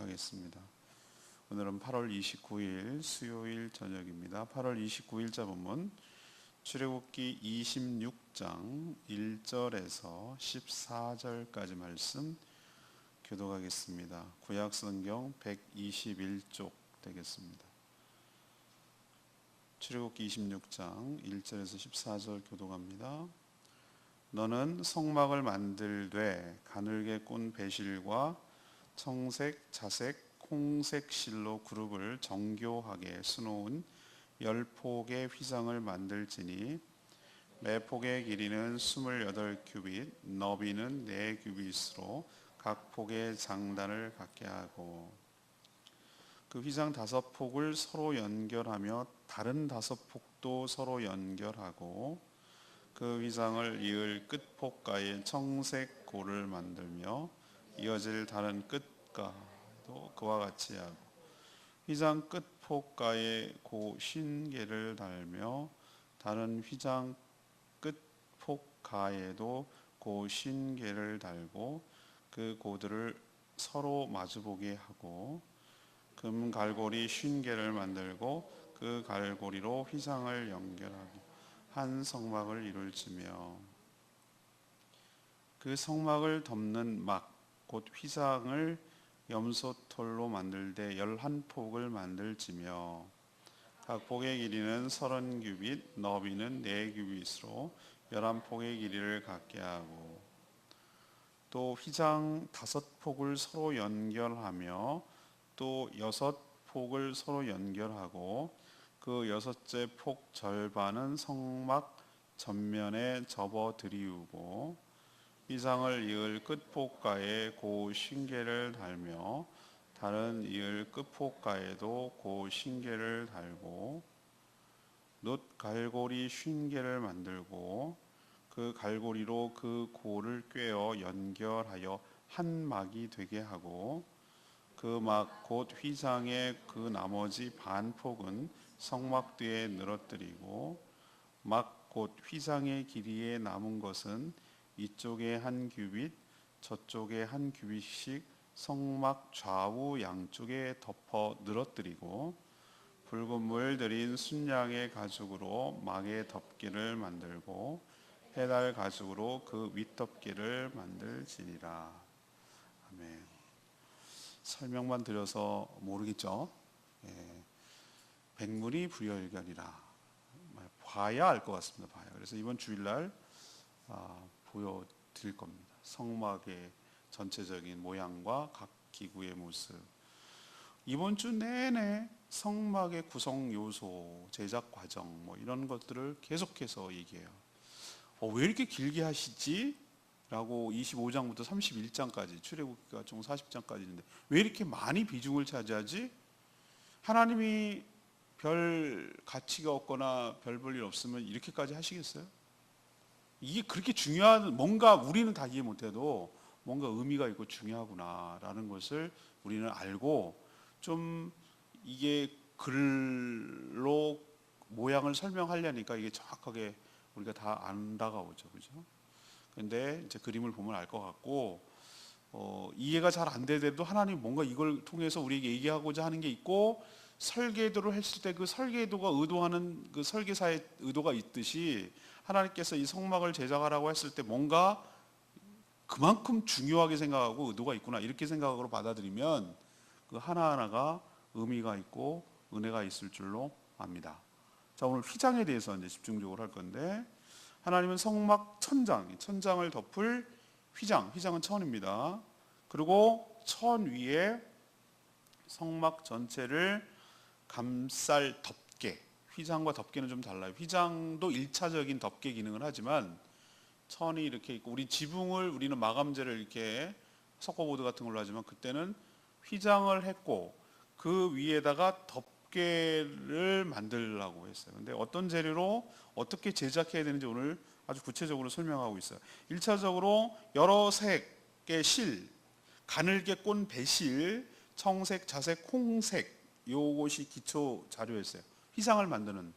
하겠습니다. 오늘은 8월 29일 수요일 저녁입니다. 8월 29일자 본문 출애굽기 26장 1절에서 14절까지 말씀 교독하겠습니다. 구약 성경 121쪽 되겠습니다. 출애굽기 26장 1절에서 14절 교독합니다. 너는 성막을 만들되 가늘게 꼰 배실과 청색, 자색, 홍색 실로 그룹을 정교하게 수놓은 10폭의 휘장을 만들지니 매 폭의 길이는 28규빗, 너비는 4규빗으로 각 폭의 장단을 갖게 하고 그 휘장 5폭을 서로 연결하며 다른 5폭도 서로 연결하고 그 휘장을 이을 끝폭가에 청색 고를 만들며 이어질 다른 끝가도 그와 같이 하고 휘장 끝폭가에 고 신개를 달며 다른 휘장 끝폭가에도 고 신개를 달고 그 고들을 서로 마주보게 하고 금 갈고리 50개를 만들고 그 갈고리로 휘장을 연결하고 한 성막을 이룰지며 그 성막을 덮는 막 곧 휘장을 염소털로 만들되 11폭을 만들지며 각 폭의 길이는 30규빗, 너비는 4규빗으로 11폭의 길이를 갖게 하고 또 휘장 5폭을 서로 연결하며 또 6폭을 서로 연결하고 그 6째 폭 절반은 성막 전면에 접어 들이우고 휘장을 이을 끝폭가에 고 신개를 달며 다른 이을 끝폭가에도 고 신개를 달고 놋 갈고리 50개를 만들고 그 갈고리로 그 고를 꿰어 연결하여 한 막이 되게 하고 그 막 곧 휘장의 그 나머지 반폭은 성막 뒤에 늘어뜨리고 막 곧 휘장의 길이에 남은 것은 이쪽에 한 규빗 저쪽에 한 규빗씩 성막 좌우 양쪽에 덮어 늘어뜨리고 붉은 물 들인 순양의 가죽으로 막의 덮개를 만들고 해달 가죽으로 그 윗덮개를 만들지니라. 아멘. 설명만 드려서 모르겠죠? 예. 백문이 불여일견이라 봐야 알 것 같습니다. 봐야. 그래서 이번 주일날 보여드릴 겁니다. 성막의 전체적인 모양과 각 기구의 모습. 이번 주 내내 성막의 구성 요소, 제작 과정 이런 것들을 계속해서 얘기해요. 왜 이렇게 길게 하시지? 라고 25장부터 31장까지 출애굽기가 총 40장까지 있는데 왜 이렇게 많이 비중을 차지하지? 하나님이 별 가치가 없거나 별 볼 일 없으면 이렇게까지 하시겠어요? 이게 그렇게 중요한, 뭔가 우리는 다 이해 못해도 뭔가 의미가 있고 중요하구나라는 것을 우리는 알고 좀 이게 글로 모양을 설명하려니까 이게 정확하게 우리가 다 안 다가오죠, 그죠? 근데 이제 그림을 보면 알 것 같고 이해가 잘 안 되더라도 하나님 뭔가 이걸 통해서 우리에게 얘기하고자 하는 게 있고 설계도를 했을 때 그 설계도가 의도하는 그 설계사의 의도가 있듯이 하나님께서 이 성막을 제작하라고 했을 때 뭔가 그만큼 중요하게 생각하고 의도가 있구나 이렇게 생각으로 받아들이면 그 하나하나가 의미가 있고 은혜가 있을 줄로 압니다. 자, 오늘 휘장에 대해서 이제 집중적으로 할 건데 하나님은 성막 천장을 덮을 휘장은 천입니다. 그리고 천 위에 성막 전체를 감쌀 덮개, 휘장과 덮개는 좀 달라요. 휘장도 1차적인 덮개 기능을 하지만 천이 이렇게 있고 우리 지붕을 우리는 마감재를 이렇게 석고보드 같은 걸로 하지만 그때는 휘장을 했고 그 위에다가 덮개를 만들려고 했어요. 근데 어떤 재료로 어떻게 제작해야 되는지 오늘 아주 구체적으로 설명하고 있어요. 1차적으로 여러 색의 실, 가늘게 꼰 배실, 청색, 자색, 홍색 요것이 기초 자료였어요. 휘장을 만드는.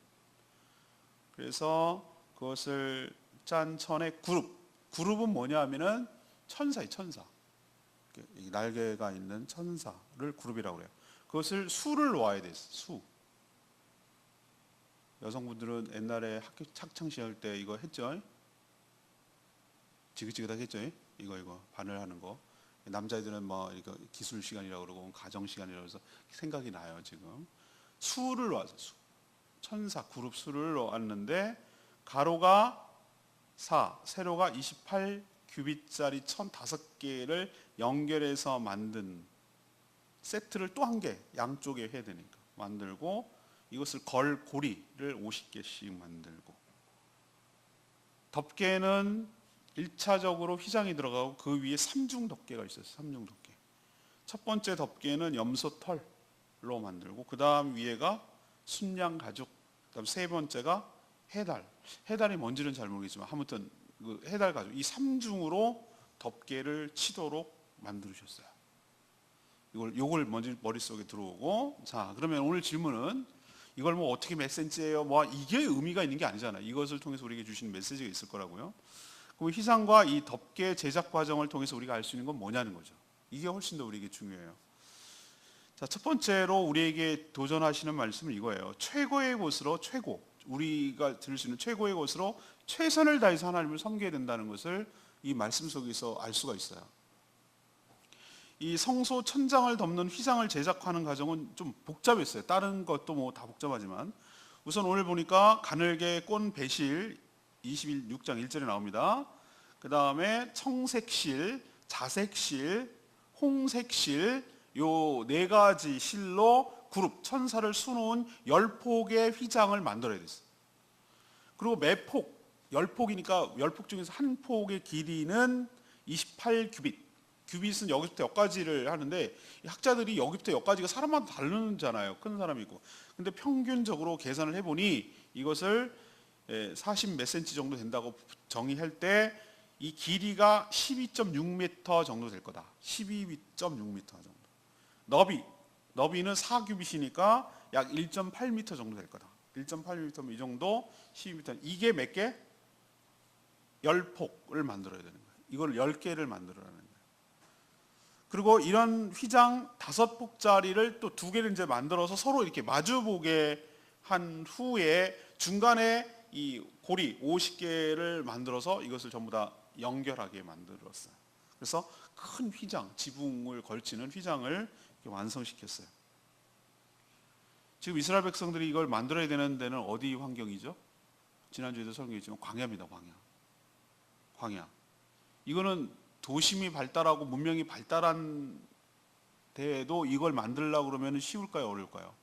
그래서 그것을 짠 천의 그룹은 뭐냐 하면은 천사예요, 천사. 이 날개가 있는 천사를 그룹이라고 그래요. 그것을 수를 놓아야 돼. 수. 여성분들은 옛날에 학교 학창 시절 때 이거 했죠? 지긋지긋하겠죠? 이거 바늘하는 거. 남자애들은 뭐 이거 기술 시간이라고 그러고 가정 시간이라고 해서 생각이 나요. 지금 수를 놓아서 수. 천사 그룹 수를 놓았는데 가로가 4, 세로가 28규빗짜리 천 5개를 연결해서 만든 세트를 또 한 개 양쪽에 해야 되니까 만들고 이것을 걸 고리를 50개씩 만들고 덮개는 1차적으로 휘장이 들어가고 그 위에 삼중 덮개가 있었어요. 삼중 덮개. 첫 번째 덮개는 염소 털로 만들고 그 다음 위에가 순양 가죽, 그 다음 세 번째가 해달. 해달이 뭔지는 잘 모르겠지만 아무튼 그 해달 가죽 이 삼중으로 덮개를 치도록 만들으셨어요. 요걸 먼저 머릿속에 들어오고 자 그러면 오늘 질문은 이걸 뭐 어떻게 몇 센치예요? 뭐 이게 의미가 있는 게 아니잖아요. 이것을 통해서 우리에게 주시는 메시지가 있을 거라고요. 그럼 휘장과 이 덮개 제작 과정을 통해서 우리가 알 수 있는 건 뭐냐는 거죠. 이게 훨씬 더 우리에게 중요해요. 자, 첫 번째로 우리에게 도전하시는 말씀은 이거예요. 최고의 곳으로 최고, 우리가 들을 수 있는 최고의 곳으로 최선을 다해서 하나님을 섬겨야 된다는 것을 이 말씀 속에서 알 수가 있어요. 이 성소 천장을 덮는 휘장을 제작하는 과정은 좀 복잡했어요. 다른 것도 뭐 다 복잡하지만 우선 오늘 보니까 가늘게 꼰 배실 26장 1절에 나옵니다. 그 다음에 청색실, 자색실, 홍색실 요 네 가지 실로 그룹 천사를 수놓은 10폭의 휘장을 만들어야 됐어요. 그리고 매 폭, 10폭이니까 10폭 중에서 한 폭의 길이는 28규빗. 규빗은 여기부터 여기까지를 하는데 학자들이 여기부터 여기까지가 사람마다 다르잖아요. 큰 사람이 있고. 근데 평균적으로 계산을 해보니 이것을 40 몇 센치 정도 된다고 정의할 때 이 길이가 12.6m 정도 될 거다. 12.6m 정도. 너비는 4규빗이니까 약 1.8m 정도 될 거다. 1.8m 이 정도 12m. 이게 몇 개? 10폭을 만들어야 되는 거예요. 이걸 10개를 만들어라는 거예요. 그리고 이런 휘장 5폭짜리를 또 2개를 이제 만들어서 서로 이렇게 마주보게 한 후에 중간에 이 고리 50개를 만들어서 이것을 전부 다 연결하게 만들었어요. 그래서 큰 휘장, 지붕을 걸치는 휘장을 완성시켰어요. 지금 이스라엘 백성들이 이걸 만들어야 되는 데는 어디 환경이죠? 지난주에도 설명했지만 광야입니다. 광야. 이거는 도심이 발달하고 문명이 발달한 데에도 이걸 만들려고 그러면 쉬울까요? 어려울까요?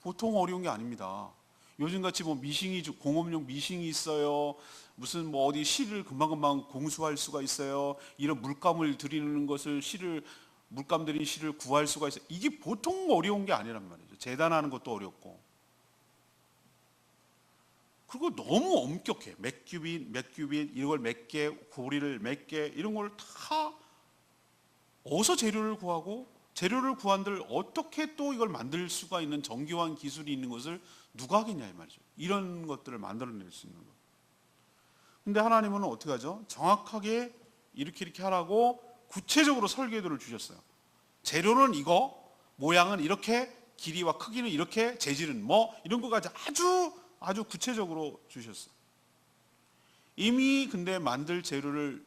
보통 어려운 게 아닙니다. 요즘같이 뭐 미싱이, 공업용 미싱이 있어요. 무슨 뭐 어디 실을 금방금방 공수할 수가 있어요. 이런 물감을 들이는 것을 물감 들인 실을 구할 수가 있어요. 이게 보통 어려운 게 아니란 말이죠. 재단하는 것도 어렵고. 그리고 너무 엄격해. 몇 규빗, 이걸 몇 개, 고리를 몇 개, 이런 걸 다 어디서 재료를 구하고 재료를 구한들 어떻게 또 이걸 만들 수가 있는 정교한 기술이 있는 것을 누가 하겠냐 이 말이죠. 이런 것들을 만들어낼 수 있는 것. 근데 하나님은 어떻게 하죠? 정확하게 이렇게 하라고 구체적으로 설계도를 주셨어요. 재료는 이거, 모양은 이렇게, 길이와 크기는 이렇게, 재질은 뭐 이런 것까지 아주 구체적으로 주셨어요. 이미 근데 만들 재료를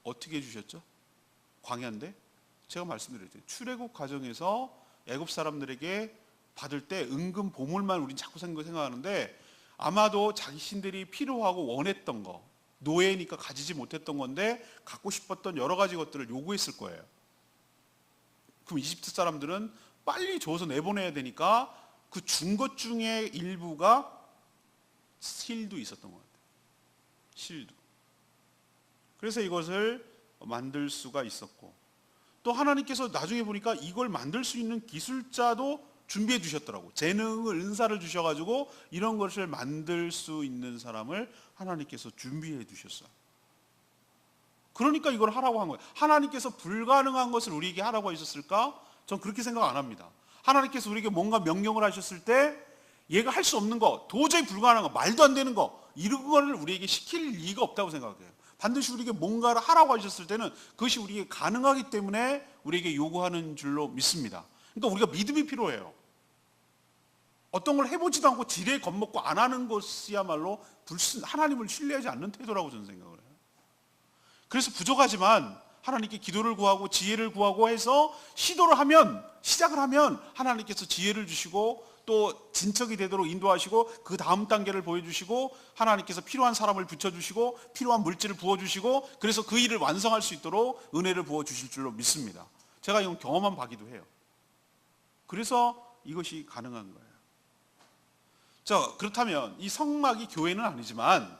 어떻게 주셨죠? 광야인데 제가 말씀드렸죠. 출애굽 과정에서 애굽 사람들에게 받을 때 은근 보물만 우린 자꾸 생각하는데 아마도 자신들이 필요하고 원했던 거, 노예니까 가지지 못했던 건데 갖고 싶었던 여러 가지 것들을 요구했을 거예요. 그럼 이집트 사람들은 빨리 줘서 내보내야 되니까 그 준 것 중에 일부가 실도 있었던 것 같아요. 실도. 그래서 이것을 만들 수가 있었고 또 하나님께서 나중에 보니까 이걸 만들 수 있는 기술자도 준비해 주셨더라고. 재능을, 은사를 주셔가지고 이런 것을 만들 수 있는 사람을 하나님께서 준비해 주셨어요. 그러니까 이걸 하라고 한 거예요. 하나님께서 불가능한 것을 우리에게 하라고 하셨을까? 전 그렇게 생각 안 합니다. 하나님께서 우리에게 뭔가 명령을 하셨을 때 얘가 할 수 없는 거, 도저히 불가능한 거, 말도 안 되는 거 이런 거를 우리에게 시킬 리가 없다고 생각해요. 반드시 우리에게 뭔가를 하라고 하셨을 때는 그것이 우리에게 가능하기 때문에 우리에게 요구하는 줄로 믿습니다. 그러니까 우리가 믿음이 필요해요. 어떤 걸 해보지도 않고 지레 겁먹고 안 하는 것이야말로 하나님을 신뢰하지 않는 태도라고 저는 생각을 해요. 그래서 부족하지만 하나님께 기도를 구하고 지혜를 구하고 해서 시작을 하면 하나님께서 지혜를 주시고 또 진척이 되도록 인도하시고 그 다음 단계를 보여주시고 하나님께서 필요한 사람을 붙여주시고 필요한 물질을 부어주시고 그래서 그 일을 완성할 수 있도록 은혜를 부어주실 줄로 믿습니다. 제가 이건 경험한 바기도 해요. 그래서 이것이 가능한 거예요. 자, 그렇다면 이 성막이 교회는 아니지만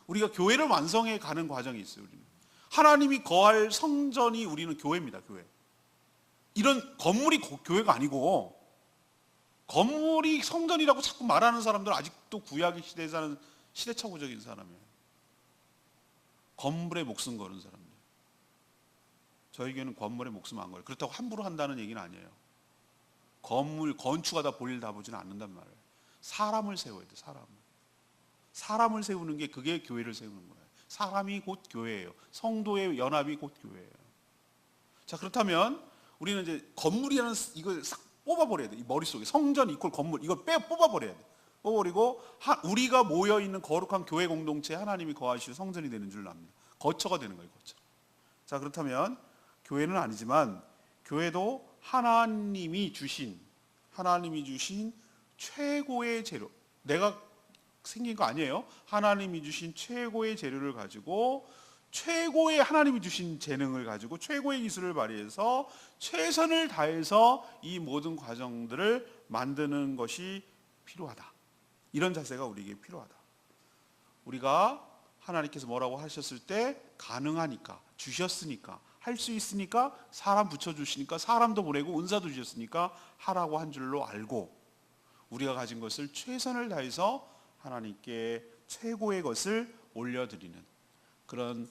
우리가 교회를 완성해 가는 과정이 있어요. 우리는 하나님이 거할 성전이 우리는 교회입니다. 교회. 이런 건물이 교회가 아니고 건물이 성전이라고 자꾸 말하는 사람들은 아직도 구약의 시대에 사는 시대착오적인 사람이에요. 건물에 목숨 거는 사람들. 저에게는 건물에 목숨 안 걸어요. 그렇다고 함부로 한다는 얘기는 아니에요. 건물 건축하다 볼일 다 보지는 않는단 말이에요. 사람을 세워야 돼. 사람을 세우는 게 그게 교회를 세우는 거예요. 사람이 곧 교회예요. 성도의 연합이 곧 교회예요. 자, 그렇다면 우리는 이제 건물이라는 이걸 싹 뽑아버려야 돼. 이 머릿속에 성전 이퀄 건물 이걸 뽑아버려야 돼. 뽑아버리고 우리가 모여있는 거룩한 교회 공동체에 하나님이 거하시고 성전이 되는 줄 압니다. 거처가 되는 거예요. 거처. 자, 그렇다면 교회는 아니지만 교회도 하나님이 주신 최고의 재료, 내가 생긴 거 아니에요. 하나님이 주신 최고의 재료를 가지고 최고의 하나님이 주신 재능을 가지고 최고의 기술을 발휘해서 최선을 다해서 이 모든 과정들을 만드는 것이 필요하다. 이런 자세가 우리에게 필요하다. 우리가 하나님께서 뭐라고 하셨을 때 가능하니까, 주셨으니까, 할 수 있으니까, 사람 붙여주시니까, 사람도 보내고 은사도 주셨으니까 하라고 한 줄로 알고 우리가 가진 것을 최선을 다해서 하나님께 최고의 것을 올려드리는 그런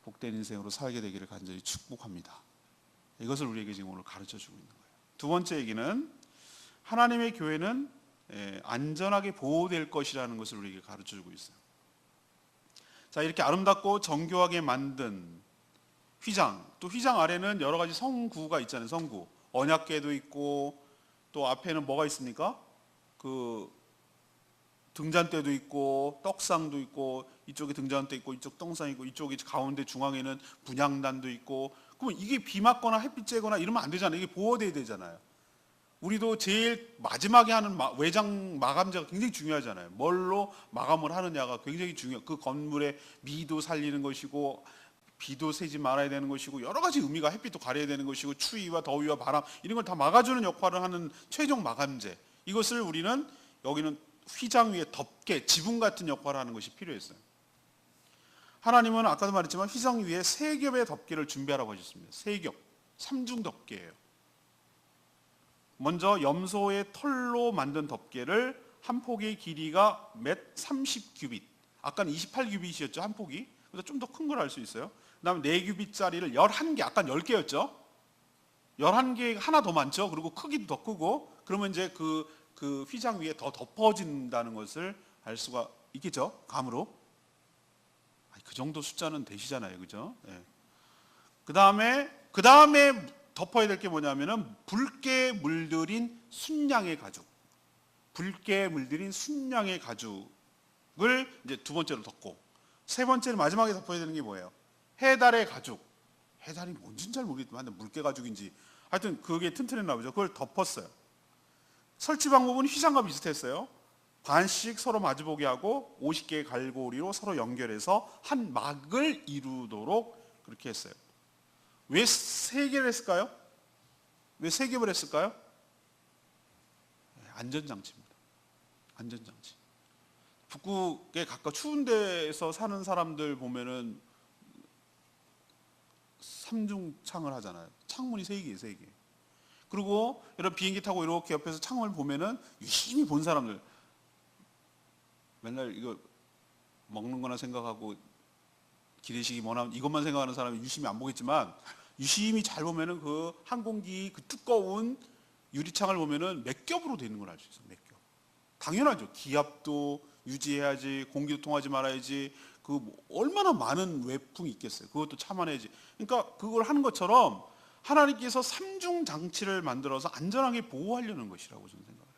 복된 인생으로 살게 되기를 간절히 축복합니다. 이것을 우리에게 지금 오늘 가르쳐주고 있는 거예요. 두 번째 얘기는 하나님의 교회는 안전하게 보호될 것이라는 것을 우리에게 가르쳐주고 있어요. 자, 이렇게 아름답고 정교하게 만든 휘장, 또 휘장 아래는 여러 가지 성구가 있잖아요. 성구, 언약궤도 있고 또 앞에는 뭐가 있습니까? 그 등잔대도 있고 떡상도 있고 이쪽에 등잔대 있고 이쪽 떡상 있고 이쪽에 가운데 중앙에는 분향단도 있고. 그러면 이게 비 맞거나 햇빛 쬐거나 이러면 안 되잖아요. 이게 보호돼야 되잖아요. 우리도 제일 마지막에 하는 외장 마감재가 굉장히 중요하잖아요. 뭘로 마감을 하느냐가 굉장히 중요해요. 그 건물의 미도 살리는 것이고 비도 새지 말아야 되는 것이고 여러 가지 의미가, 햇빛도 가려야 되는 것이고 추위와 더위와 바람 이런 걸 다 막아주는 역할을 하는 최종 마감재, 이것을 우리는 여기는 휘장 위에 덮개, 지붕 같은 역할을 하는 것이 필요했어요. 하나님은 아까도 말했지만 휘장 위에 3겹의 덮개를 준비하라고 하셨습니다. 3겹, 3중 덮개예요. 먼저 염소의 털로 만든 덮개를 한 폭의 길이가 몇 30규빗, 아까는 28규빗이었죠 한 폭이. 그래서 좀 더 큰 걸 알 수 있어요. 그 다음에 4규빗짜리를 11개, 아까 10개였죠 11개, 하나 더 많죠. 그리고 크기도 더 크고. 그러면 이제 그 휘장 위에 더 덮어진다는 것을 알 수가 있겠죠, 감으로. 그 정도 숫자는 되시잖아요, 그죠? 네. 그 다음에 덮어야 될 게 뭐냐면은 붉게 물들인 순양의 가죽, 붉게 물들인 순양의 가죽을 이제 두 번째로 덮고, 세 번째로 마지막에 덮어야 되는 게 뭐예요? 해달의 가죽. 해달이 뭔지는 잘 모르겠지만 물개 가죽인지 하여튼 그게 튼튼했나 보죠. 그걸 덮었어요. 설치 방법은 휘장과 비슷했어요. 반씩 서로 마주보게 하고 50개의 갈고리로 서로 연결해서 한 막을 이루도록 그렇게 했어요. 왜 3개를 했을까요? 왜 3겹을 했을까요? 안전장치입니다. 안전장치. 북극에 가까워 추운 데서 사는 사람들 보면은 3중 창을 하잖아요. 창문이 3개예요, 3개. 그리고 이런 비행기 타고 이렇게 옆에서 창을 보면은 유심히 본 사람들, 맨날 이거 먹는 거나 생각하고 기내식이 뭐나 이것만 생각하는 사람이 유심히 안 보겠지만, 유심히 잘 보면은 그 항공기 그 두꺼운 유리창을 보면은 몇 겹으로 되는 걸 알 수 있어요. 몇 겹. 당연하죠. 기압도 유지해야지, 공기도 통하지 말아야지, 얼마나 많은 외풍이 있겠어요. 그것도 참아내지. 그러니까 그걸 하는 것처럼 하나님께서 삼중 장치를 만들어서 안전하게 보호하려는 것이라고 저는 생각을 해요.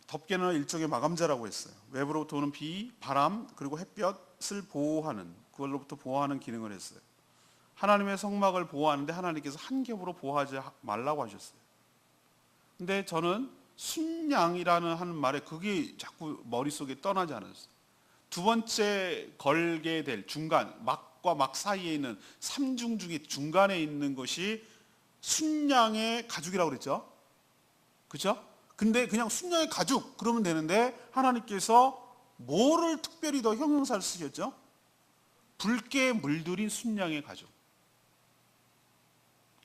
덮개는 일종의 마감재라고 했어요. 외부로부터 오는 비, 바람, 그리고 햇볕을 보호하는, 그걸로부터 보호하는 기능을 했어요. 하나님의 성막을 보호하는데 하나님께서 한 겹으로 보호하지 말라고 하셨어요. 근데 저는 순양이라는 하는 말에 그게 자꾸 머릿속에 떠나지 않았어요. 두 번째 걸게 될 중간, 막과 막 사이에 있는 삼중 중에 중간에 있는 것이 순양의 가죽이라고 그랬죠. 그렇죠? 근데 그냥 순양의 가죽 그러면 되는데 하나님께서 뭐를 특별히 더 형용사를 쓰셨죠? 붉게 물들인 순양의 가죽.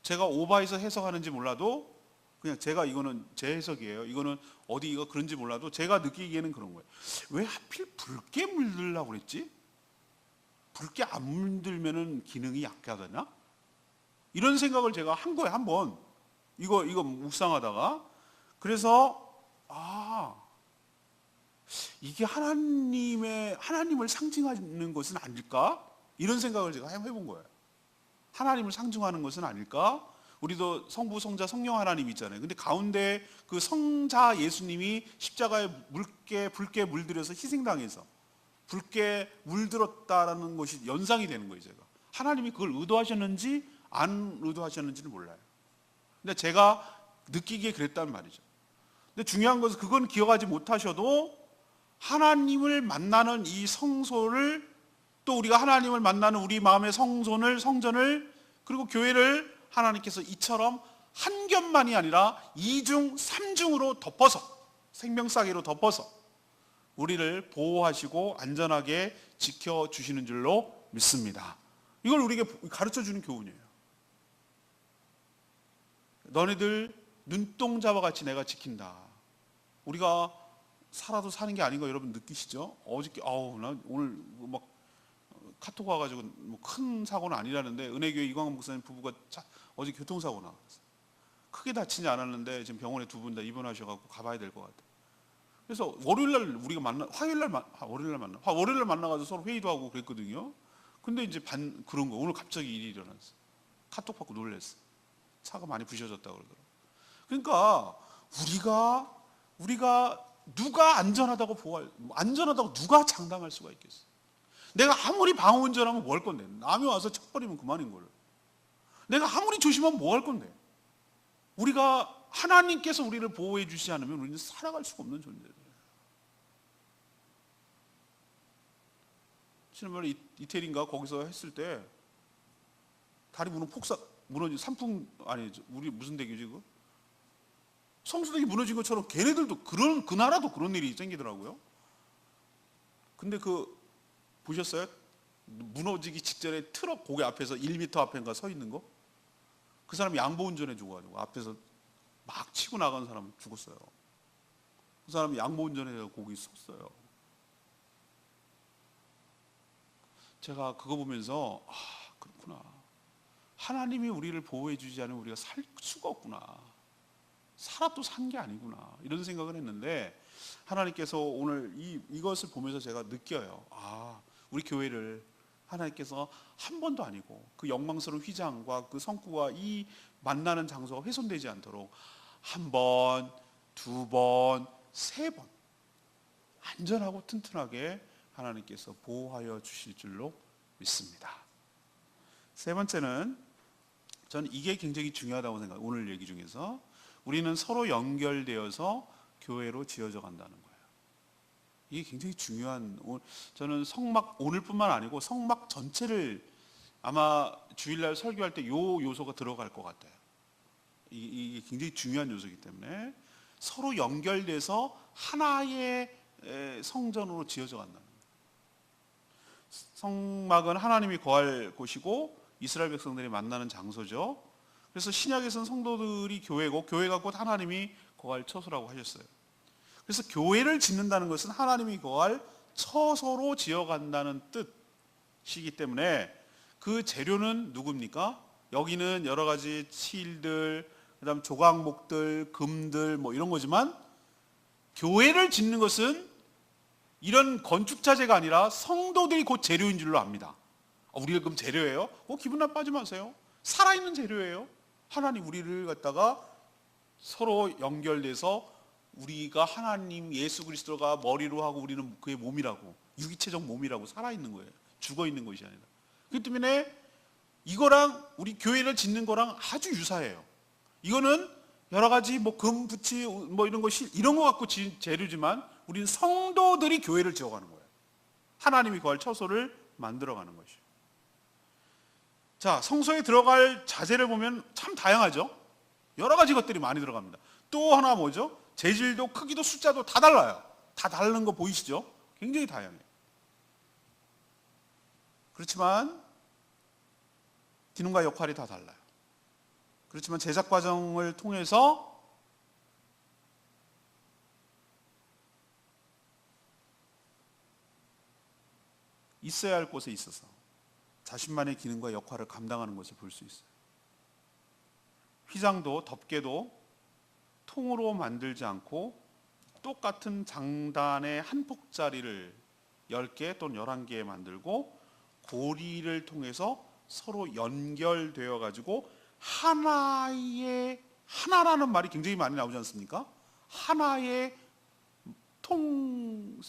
제가 오바해서 해석하는지 몰라도 그냥 제가 이거는 제 해석이에요. 이거는 어디 이거 그런지 몰라도 제가 느끼기에는 그런 거예요. 왜 하필 붉게 물들라고 그랬지? 붉게 안 물들면은 기능이 약하다나? 이런 생각을 제가 한 거예요, 한번. 이거 묵상하다가. 그래서 이게 하나님을 상징하는 것은 아닐까? 이런 생각을 제가 해본 거예요. 하나님을 상징하는 것은 아닐까? 우리도 성부, 성자, 성령 하나님 있잖아요. 근데 가운데 그 성자 예수님이 십자가에 붉게 물들여서 희생당해서 붉게 물들었다라는 것이 연상이 되는 거예요, 제가. 하나님이 그걸 의도하셨는지 안 의도하셨는지는 몰라요. 근데 제가 느끼기에 그랬단 말이죠. 근데 중요한 것은 그건 기억하지 못하셔도 하나님을 만나는 이 성소를, 또 우리가 하나님을 만나는 우리 마음의 성전을 그리고 교회를 하나님께서 이처럼 한 겹만이 아니라 2중, 3중으로 덮어서, 생명싸개로 덮어서 우리를 보호하시고 안전하게 지켜주시는 줄로 믿습니다. 이걸 우리에게 가르쳐주는 교훈이에요. 너네들 눈동자와 같이 내가 지킨다. 우리가 살아도 사는 게 아닌 거 여러분 느끼시죠? 어저께 나 오늘 막 카톡 와가지고 뭐 큰 사고는 아니라는데 은혜교회 이광훈 목사님 부부가 어제 교통사고 나왔어요. 크게 다치지 않았는데 지금 병원에 두 분 다 입원하셔가지고 가봐야 될 것 같아요. 그래서 월요일날 우리가 월요일날 만나가지고 서로 회의도 하고 그랬거든요. 근데 이제 그런 거 오늘 갑자기 일이 일어났어요. 카톡 받고 놀랐어요. 차가 많이 부셔졌다고 그러더라고요. 그러니까 우리가 누가 안전하다고 누가 장담할 수가 있겠어요? 내가 아무리 방어운전하면 뭐 할 건데? 남이 와서 쳐버리면 그만인 거를. 내가 아무리 조심하면 뭐 할 건데? 우리가 하나님께서 우리를 보호해 주시지 않으면 우리는 살아갈 수가 없는 존재예요. 지난번에 이태리인가 거기서 했을 때 다리 무너진 산풍 아니죠? 우리 무슨 대교지 그? 성수대기 무너진 것처럼 걔네들도 그 나라도 그런 일이 생기더라고요. 근데 보셨어요? 무너지기 직전에 트럭 고개 앞에서 1m 앞인가 서 있는 거? 그 사람이 양보 운전해 주고 앞에서 막 치고 나간 사람 죽었어요. 그 사람이 양보 운전해서 거기 섰어요. 제가 그거 보면서 그렇구나. 하나님이 우리를 보호해 주지 않으면 우리가 살 수가 없구나. 살아도 산 게 아니구나. 이런 생각을 했는데 하나님께서 오늘 이것을 보면서 제가 느껴요. 우리 교회를 하나님께서 한 번도 아니고 그 영광스러운 휘장과 그 성구와 이 만나는 장소가 훼손되지 않도록 한 번, 두 번, 세 번 안전하고 튼튼하게 하나님께서 보호하여 주실 줄로 믿습니다. 세 번째는 저는 이게 굉장히 중요하다고 생각해요. 오늘 얘기 중에서 우리는 서로 연결되어서 교회로 지어져 간다는 거예요. 이게 굉장히 중요한, 저는 성막 오늘뿐만 아니고 성막 전체를 아마 주일날 설교할 때 요 요소가 들어갈 것 같아요. 이게 굉장히 중요한 요소이기 때문에 서로 연결돼서 하나의 성전으로 지어져 간다는 거예요. 성막은 하나님이 거할 곳이고 이스라엘 백성들이 만나는 장소죠. 그래서 신약에서는 성도들이 교회고 교회가 곧 하나님이 거할 처소라고 하셨어요. 그래서 교회를 짓는다는 것은 하나님이 거할 처소로 지어간다는 뜻이기 때문에 그 재료는 누굽니까? 여기는 여러 가지 칠들, 그다음 조각목들, 금들 뭐 이런 거지만 교회를 짓는 것은 이런 건축자재가 아니라 성도들이 곧 재료인 줄로 압니다. 우리가 그럼 재료예요? 기분 나빠하지 마세요. 살아있는 재료예요. 하나님 우리를 갖다가 서로 연결돼서 우리가 하나님 예수 그리스도가 머리로 하고 우리는 그의 몸이라고, 유기체적 몸이라고 살아있는 거예요. 죽어있는 것이 아니라. 그렇기 때문에 이거랑 우리 교회를 짓는 거랑 아주 유사해요. 이거는 여러 가지 금, 부치 이런 것이 이런 거 갖고 지은 재료지만 우리는 성도들이 교회를 지어가는 거예요. 하나님이 거할 처소를 만들어가는 것이죠. 자, 성소에 들어갈 자재를 보면 참 다양하죠. 여러 가지 것들이 많이 들어갑니다. 또 하나 뭐죠? 재질도 크기도 숫자도 다 달라요. 다 다른 거 보이시죠? 굉장히 다양해요. 그렇지만 기능과 역할이 다 달라요. 그렇지만 제작 과정을 통해서 있어야 할 곳에 있어서 자신만의 기능과 역할을 감당하는 것을 볼 수 있어요. 휘장도 덮개도 통으로 만들지 않고 똑같은 장단의 한 폭짜리를 10개 또는 11개 만들고 고리를 통해서 서로 연결되어 가지고 하나라는 말이 굉장히 많이 나오지 않습니까? 하나의 통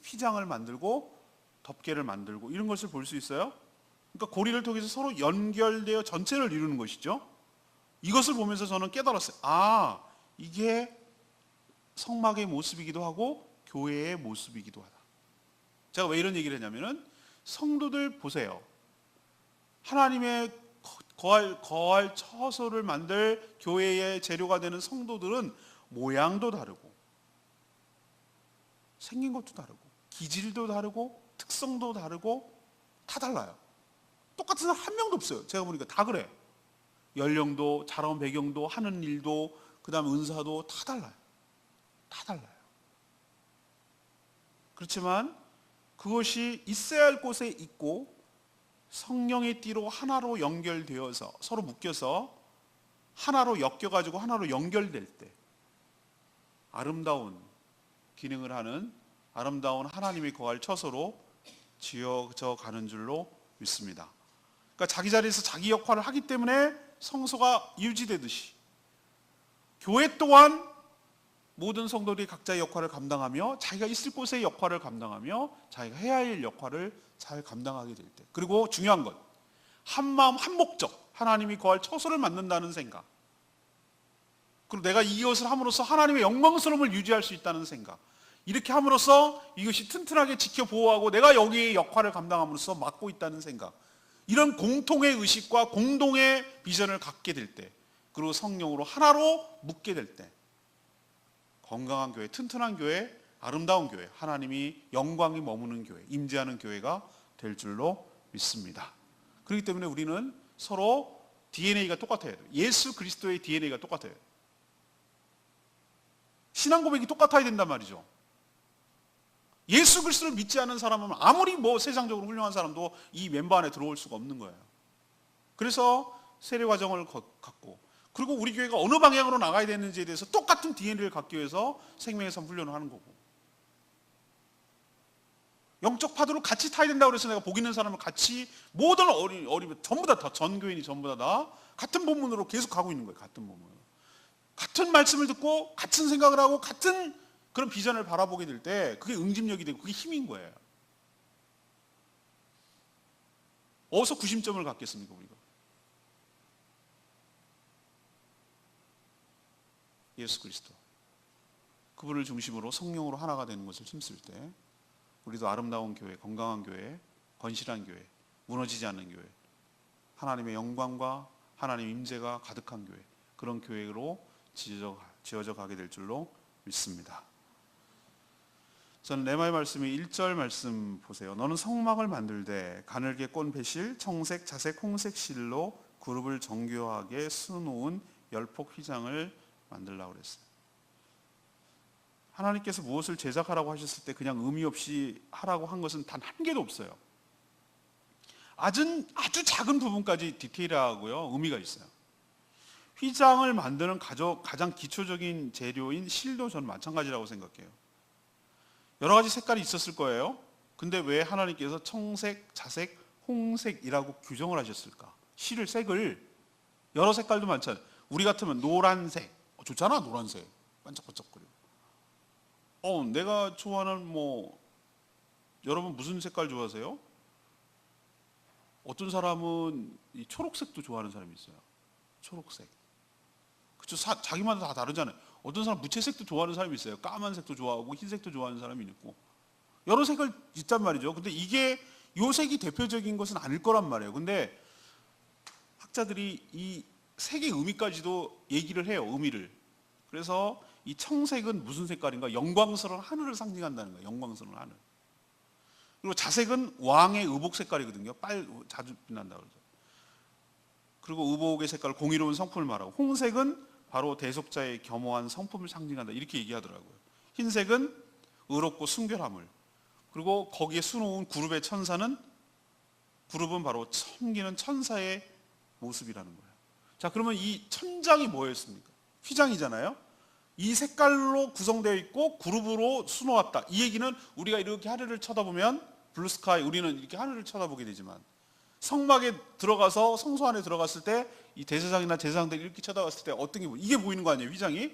휘장을 만들고 덮개를 만들고 이런 것을 볼 수 있어요. 그러니까 고리를 통해서 서로 연결되어 전체를 이루는 것이죠. 이것을 보면서 저는 깨달았어요. 이게 성막의 모습이기도 하고 교회의 모습이기도 하다. 제가 왜 이런 얘기를 했냐면은 성도들 보세요. 하나님의 거할 처소를 만들 교회의 재료가 되는 성도들은 모양도 다르고 생긴 것도 다르고 기질도 다르고 특성도 다르고 다 달라요. 똑같은 사람 한 명도 없어요. 제가 보니까 다 그래. 연령도, 자라온 배경도, 하는 일도, 그 다음에 은사도 다 달라요. 다 달라요. 그렇지만 그것이 있어야 할 곳에 있고 성령의 띠로 하나로 연결되어서 서로 묶여서 하나로 엮여가지고 하나로 연결될 때 아름다운 기능을 하는 아름다운 하나님이 거할 처소로 지어져 가는 줄로 믿습니다. 그러니까 자기 자리에서 자기 역할을 하기 때문에 성소가 유지되듯이 교회 또한 모든 성도들이 각자의 역할을 감당하며 자기가 있을 곳의 역할을 감당하며 자기가 해야 할 역할을 잘 감당하게 될 때, 그리고 중요한 것, 한 마음 한 목적, 하나님이 거할 처소를 만든다는 생각, 그리고 내가 이것을 함으로써 하나님의 영광스러움을 유지할 수 있다는 생각, 이렇게 함으로써 이것이 튼튼하게 지켜 보호하고 내가 여기의 역할을 감당함으로써 맡고 있다는 생각, 이런 공통의 의식과 공동의 비전을 갖게 될 때, 그리고 성령으로 하나로 묶게 될 때 건강한 교회, 튼튼한 교회, 아름다운 교회, 하나님이 영광이 머무는 교회, 임재하는 교회가 될 줄로 믿습니다. 그렇기 때문에 우리는 서로 DNA가 똑같아야 돼요. 예수 그리스도의 DNA가 똑같아요. 신앙 고백이 똑같아야 된단 말이죠. 예수 그리스도를 믿지 않는 사람은 아무리 세상적으로 훌륭한 사람도 이 멤버 안에 들어올 수가 없는 거예요. 그래서 세례 과정을 갖고, 그리고 우리 교회가 어느 방향으로 나가야 되는지에 대해서 똑같은 DNA를 갖기 위해서 생명의 삶 훈련을 하는 거고, 영적 파도를 같이 타야 된다고 그래서 내가 복 있는 사람을 같이 모든 어린 전부 다 전 교인이 전부 다 같은 본문으로 계속 가고 있는 거예요. 같은 본문으로. 같은 말씀을 듣고 같은 생각을 하고 같은 그런 비전을 바라보게 될 때 그게 응집력이 되고 그게 힘인 거예요. 어디서 구심점을 갖겠습니까, 우리가? 예수 그리스도, 그분을 중심으로 성령으로 하나가 되는 것을 힘쓸 때 우리도 아름다운 교회, 건강한 교회, 건실한 교회, 무너지지 않는 교회, 하나님의 영광과 하나님 임재가 가득한 교회, 그런 교회로 지어져 가게 될 줄로 믿습니다. 저는 레마의 말씀이 1절 말씀 보세요. 너는 성막을 만들되 가늘게 꼰 배실, 청색, 자색, 홍색 실로 그룹을 정교하게 수놓은 열폭 휘장을 만들라고 그랬어요. 하나님께서 무엇을 제작하라고 하셨을 때 그냥 의미 없이 하라고 한 것은 단 한 개도 없어요. 아주 작은 부분까지 디테일하고요, 의미가 있어요. 휘장을 만드는 가장 기초적인 재료인 실도 저는 마찬가지라고 생각해요. 여러 가지 색깔이 있었을 거예요. 근데 왜 하나님께서 청색, 자색, 홍색이라고 규정을 하셨을까? 실을 색을 여러 색깔도 많잖아요. 우리 같으면 노란색 좋잖아. 노란색 반짝반짝거리고. 내가 좋아하는 여러분 무슨 색깔 좋아하세요? 어떤 사람은 이 초록색도 좋아하는 사람이 있어요. 초록색. 그쵸? 자기마다 다 다르잖아요. 어떤 사람 무채색도 좋아하는 사람이 있어요. 까만색도 좋아하고 흰색도 좋아하는 사람이 있고 여러 색을 있단 말이죠. 근데 이게 요 색이 대표적인 것은 아닐 거란 말이에요. 근데 학자들이 이 색의 의미까지도 얘기를 해요. 의미를. 그래서 이 청색은 무슨 색깔인가? 영광스러운 하늘을 상징한다는 거예요. 영광스러운 하늘. 그리고 자색은 왕의 의복 색깔이거든요. 자주 빛난다고 그러죠. 그리고 의복의 색깔 공의로운 성품을 말하고, 홍색은 바로 대속자의 겸허한 성품을 상징한다 이렇게 얘기하더라고요. 흰색은 의롭고 순결함을, 그리고 거기에 수놓은 그룹의 천사는, 그룹은 바로 섬기는 천사의 모습이라는 거예요. 자, 그러면 이 천장이 뭐였습니까? 휘장이잖아요. 이 색깔로 구성되어 있고 그룹으로 수놓았다. 이 얘기는 우리가 이렇게 하늘을 쳐다보면 블루스카이, 우리는 이렇게 하늘을 쳐다보게 되지만 성막에 들어가서 성소 안에 들어갔을 때 이 대제사장이나 제사장들이 이렇게 쳐다봤을 때 어떤 게 이게 보이는 거 아니에요, 휘장이?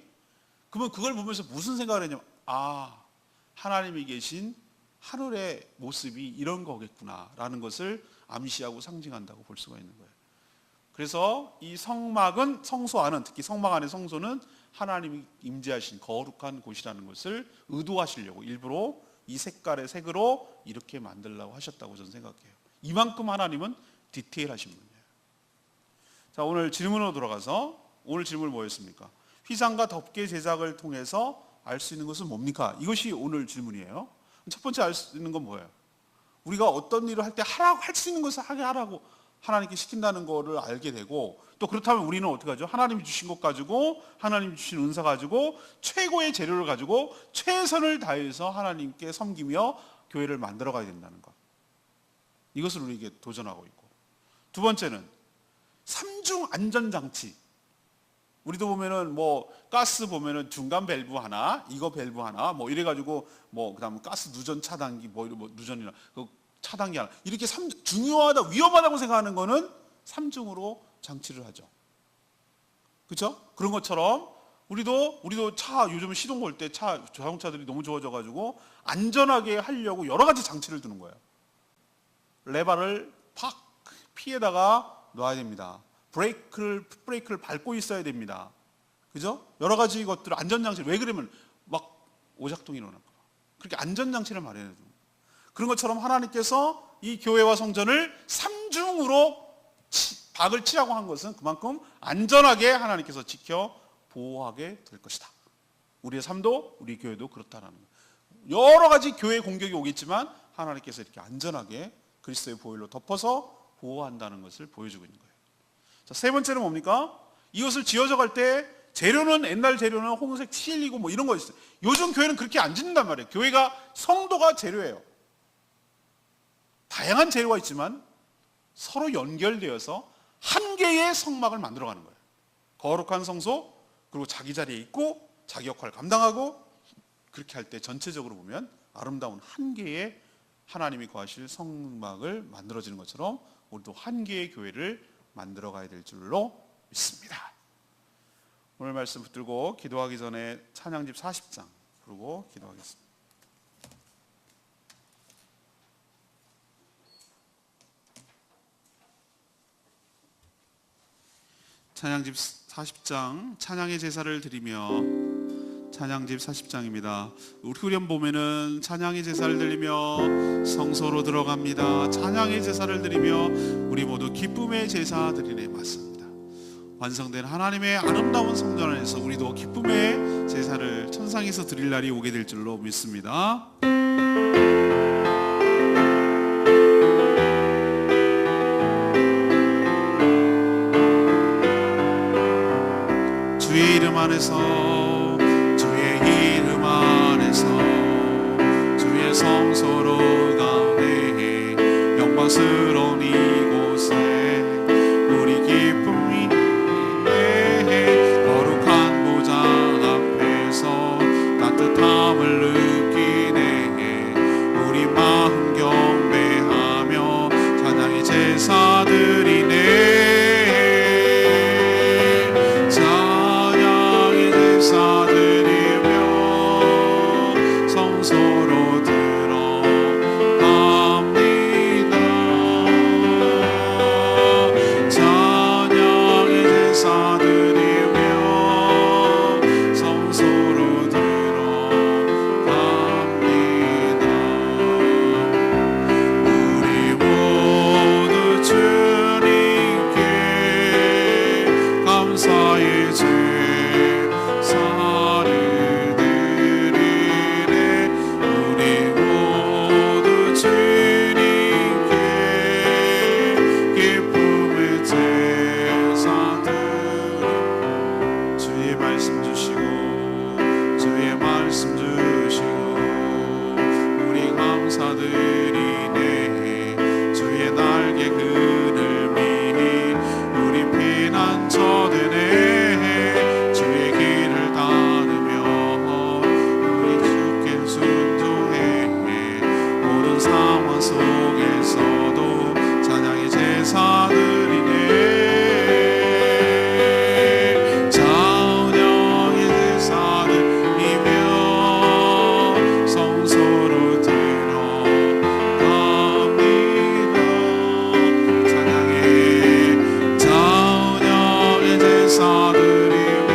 그러면 그걸 보면서 무슨 생각을 했냐면, 하나님이 계신 하늘의 모습이 이런 거겠구나라는 것을 암시하고 상징한다고 볼 수가 있는 거예요. 그래서 이 성막은, 성소 안은, 특히 성막 안의 성소는 하나님이 임재하신 거룩한 곳이라는 것을 의도하시려고 일부러 이 색깔의 색으로 이렇게 만들려고 하셨다고 저는 생각해요. 이만큼 하나님은 디테일하신 분이에요. 자, 오늘 질문으로 돌아가서, 오늘 질문 뭐였습니까? 휘장과 덮개 제작을 통해서 알 수 있는 것은 뭡니까? 이것이 오늘 질문이에요. 첫 번째 알 수 있는 건 뭐예요? 우리가 어떤 일을 할 때 할 수 있는 것을 하게 하라고 하나님께 시킨다는 것을 알게 되고, 또 그렇다면 우리는 어떻게 하죠? 하나님이 주신 것 가지고, 하나님이 주신 은사 가지고, 최고의 재료를 가지고 최선을 다해서 하나님께 섬기며 교회를 만들어 가야 된다는 것, 이것을 우리에게 도전하고 있고, 두 번째는 삼중 안전장치. 우리도 보면은 가스 보면은 중간 밸브 하나, 이거 밸브 하나, 이래가지고 그다음 가스 누전 차단기, 누전이나 그 차단기 하나, 이렇게 중요하다, 위험하다고 생각하는 거는 삼중으로 장치를 하죠. 그렇죠? 그런 것처럼 우리도 차 요즘 시동 걸 때 자동차들이 너무 좋아져가지고 안전하게 하려고 여러 가지 장치를 두는 거예요. 레바를 팍 피에다가 놔야 됩니다. 브레이크를 밟고 있어야 됩니다. 그죠? 여러 가지 것들, 안전장치. 왜 그러면 막 오작동이 일어날까? 그렇게 안전장치를 마련해야 됩니다. 그런 것처럼 하나님께서 이 교회와 성전을 삼중으로 박을 치라고 한 것은 그만큼 안전하게 하나님께서 지켜 보호하게 될 것이다. 우리의 삶도, 우리 교회도 그렇다는 거예요. 여러 가지 교회 공격이 오겠지만 하나님께서 이렇게 안전하게 그리스도의 보혈로 덮어서 보호한다는 것을 보여주고 있는 거예요. 자, 세 번째는 뭡니까? 이것을 지어져 갈 때 재료는, 옛날 재료는 홍색 티일이고 이런 거 있어요. 요즘 교회는 그렇게 안 짓는단 말이에요. 교회가, 성도가 재료예요. 다양한 재료가 있지만 서로 연결되어서 한 개의 성막을 만들어가는 거예요. 거룩한 성소, 그리고 자기 자리에 있고 자기 역할을 감당하고, 그렇게 할 때 전체적으로 보면 아름다운 한 개의 하나님이 거하실 성막을 만들어지는 것처럼 우리도 한 개의 교회를 만들어 가야 될 줄로 믿습니다. 오늘 말씀 붙들고 기도하기 전에 찬양집 40장 부르고 기도하겠습니다. 찬양집 40장, 찬양의 제사를 드리며, 찬양집 40장입니다. 우리 후렴 보면은 찬양의 제사를 드리며 성소로 들어갑니다. 찬양의 제사를 드리며 우리 모두 기쁨의 제사 드리네. 맞습니다. 완성된 하나님의 아름다운 성전 안에서 우리도 기쁨의 제사를 천상에서 드릴 날이 오게 될 줄로 믿습니다. 주의 이름 안에서, 주의 성소로 가네. 영광스러운 이곳에 우리 기쁨이 제사드리네. 찬양의 제사드리며 성소로 들어갑니다. 찬양의 제사드리며 성소로 들어갑니다. 우리 모두 주님께 감사의 제사를 드리네. 우리 모두 주님께 기쁨의 제사 드리네. 주의 말씀 주시고 주의 말씀 주시고 우리 감사드리네. 주의 날개 그늘미 우리 피난처되네. 주의 길을 따르며 우리 주께 순종해. 모든 상황 속에서도 찬양의 제사드리네. 찬양의 제사드리며 성소로 들어갑니다. 찬양의 제사드리며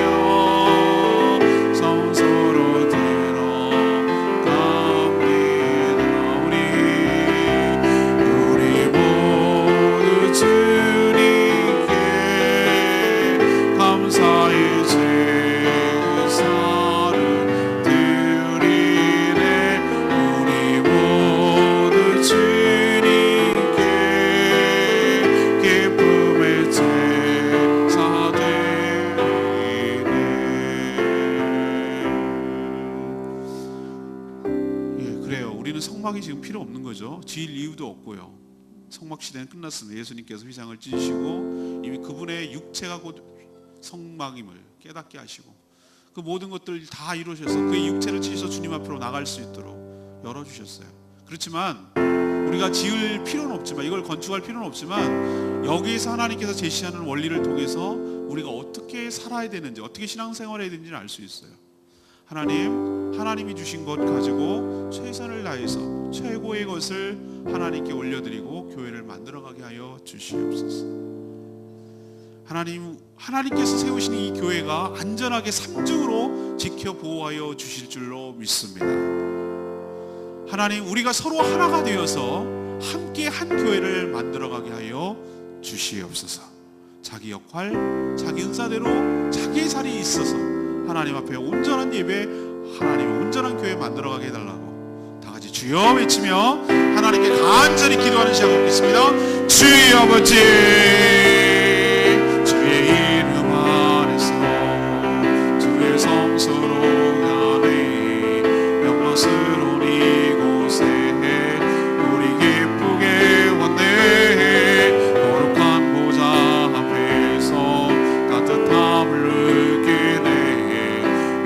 성소로 들어갑니다. 우리 모두 주님께 감사의 제사를 드리네. 우리 모두 주님께 기쁨의 제사 드리네. 예, 그래요. 우리는 성막이 지금 필요 없는 거죠. 지을 이유도 없고요. 성막 시대는 끝났습니다. 예수님께서 휘장을 찢으시고 이미 그분의 육체가 곧 성막임을 깨닫게 하시고 그 모든 것들을 다 이루셔서 그의 육체를 찢으셔서 주님 앞으로 나갈 수 있도록 열어주셨어요. 그렇지만 우리가 지을 필요는 없지만, 이걸 건축할 필요는 없지만, 여기에서 하나님께서 제시하는 원리를 통해서 우리가 어떻게 살아야 되는지, 어떻게 신앙생활을 해야 되는지를 알 수 있어요. 하나님이 주신 것 가지고 최선을 다해서 최고의 것을 하나님께 올려드리고 교회를 만들어가게 하여 주시옵소서. 하나님께서 세우신 이 교회가 안전하게 삼중으로 지켜 보호하여 주실 줄로 믿습니다. 하나님, 우리가 서로 하나가 되어서 함께 한 교회를 만들어가게 하여 주시옵소서. 자기 역할, 자기 은사대로 자기의 자리에 있어서 하나님 앞에 온전한 예배, 하나님의 온전한 교회 만들어가게 해달라고 다 같이 주여 외치며 하나님께 간절히 기도하는 시간 갖겠습니다. 주여 아버지, 주의 이름 안에서 주의 성소로 가네 영광스러운 이곳에 우리 기쁘게 왔네. 거룩한 보좌 앞에서 따뜻함을 느끼네.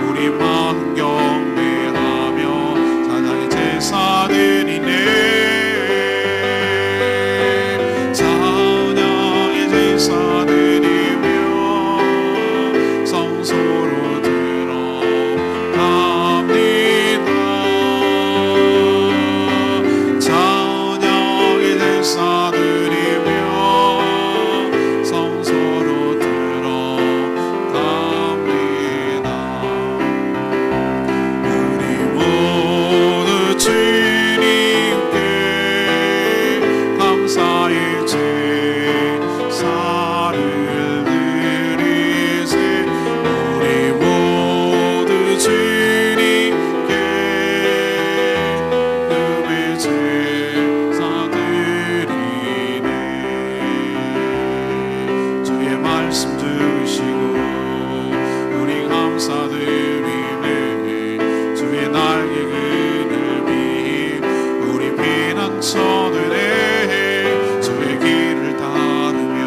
우리 마음 경배하며 찬양의 제사드리네. 찬양의 제사드리며 성소로 들어갑니다. 찬양의 제사드리며 성소로 들어갑니다. 우리 모두 주님께 감사의 제사를 드리세. 우리 모두 주님께 금의 제사 드리네. 주의 말씀 주시고 우리 감사드리네. 주의 날개 그늘미 우리 피난처되네. 주의 길을 따르며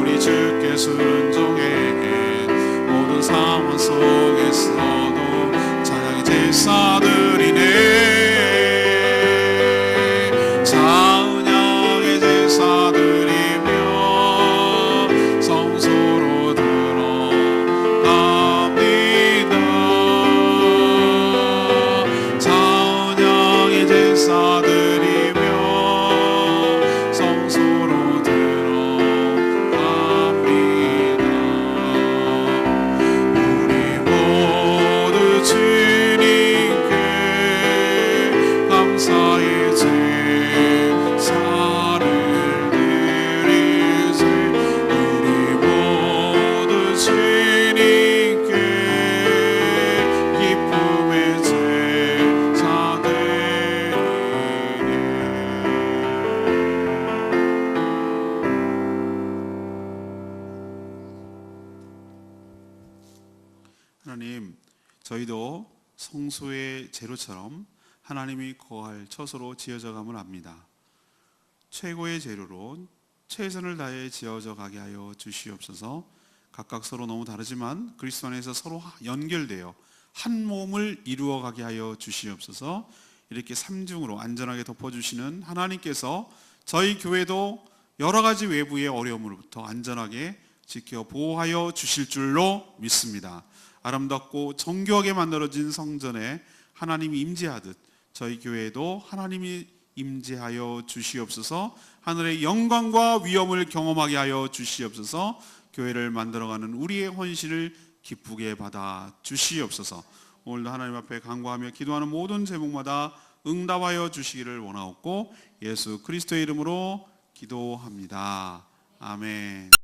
우리 주께 순종해. 모든 상황 속에서도 찬양의 제사드리네. 찬양의 제사 저희도 성소의 재료처럼 하나님이 거할 처소로 지어져 감을 압니다. 최고의 재료로 최선을 다해 지어져 가게 하여 주시옵소서. 각각 서로 너무 다르지만 그리스도 안에서 서로 연결되어 한 몸을 이루어 가게 하여 주시옵소서. 이렇게 삼중으로 안전하게 덮어주시는 하나님께서 저희 교회도 여러 가지 외부의 어려움으로부터 안전하게 지켜 보호하여 주실 줄로 믿습니다. 아름답고 정교하게 만들어진 성전에 하나님이 임재하듯 저희 교회에도 하나님이 임재하여 주시옵소서. 하늘의 영광과 위엄을 경험하게 하여 주시옵소서. 교회를 만들어가는 우리의 헌신을 기쁘게 받아 주시옵소서. 오늘도 하나님 앞에 간구하며 기도하는 모든 제목마다 응답하여 주시기를 원하옵고 예수 그리스도의 이름으로 기도합니다. 아멘.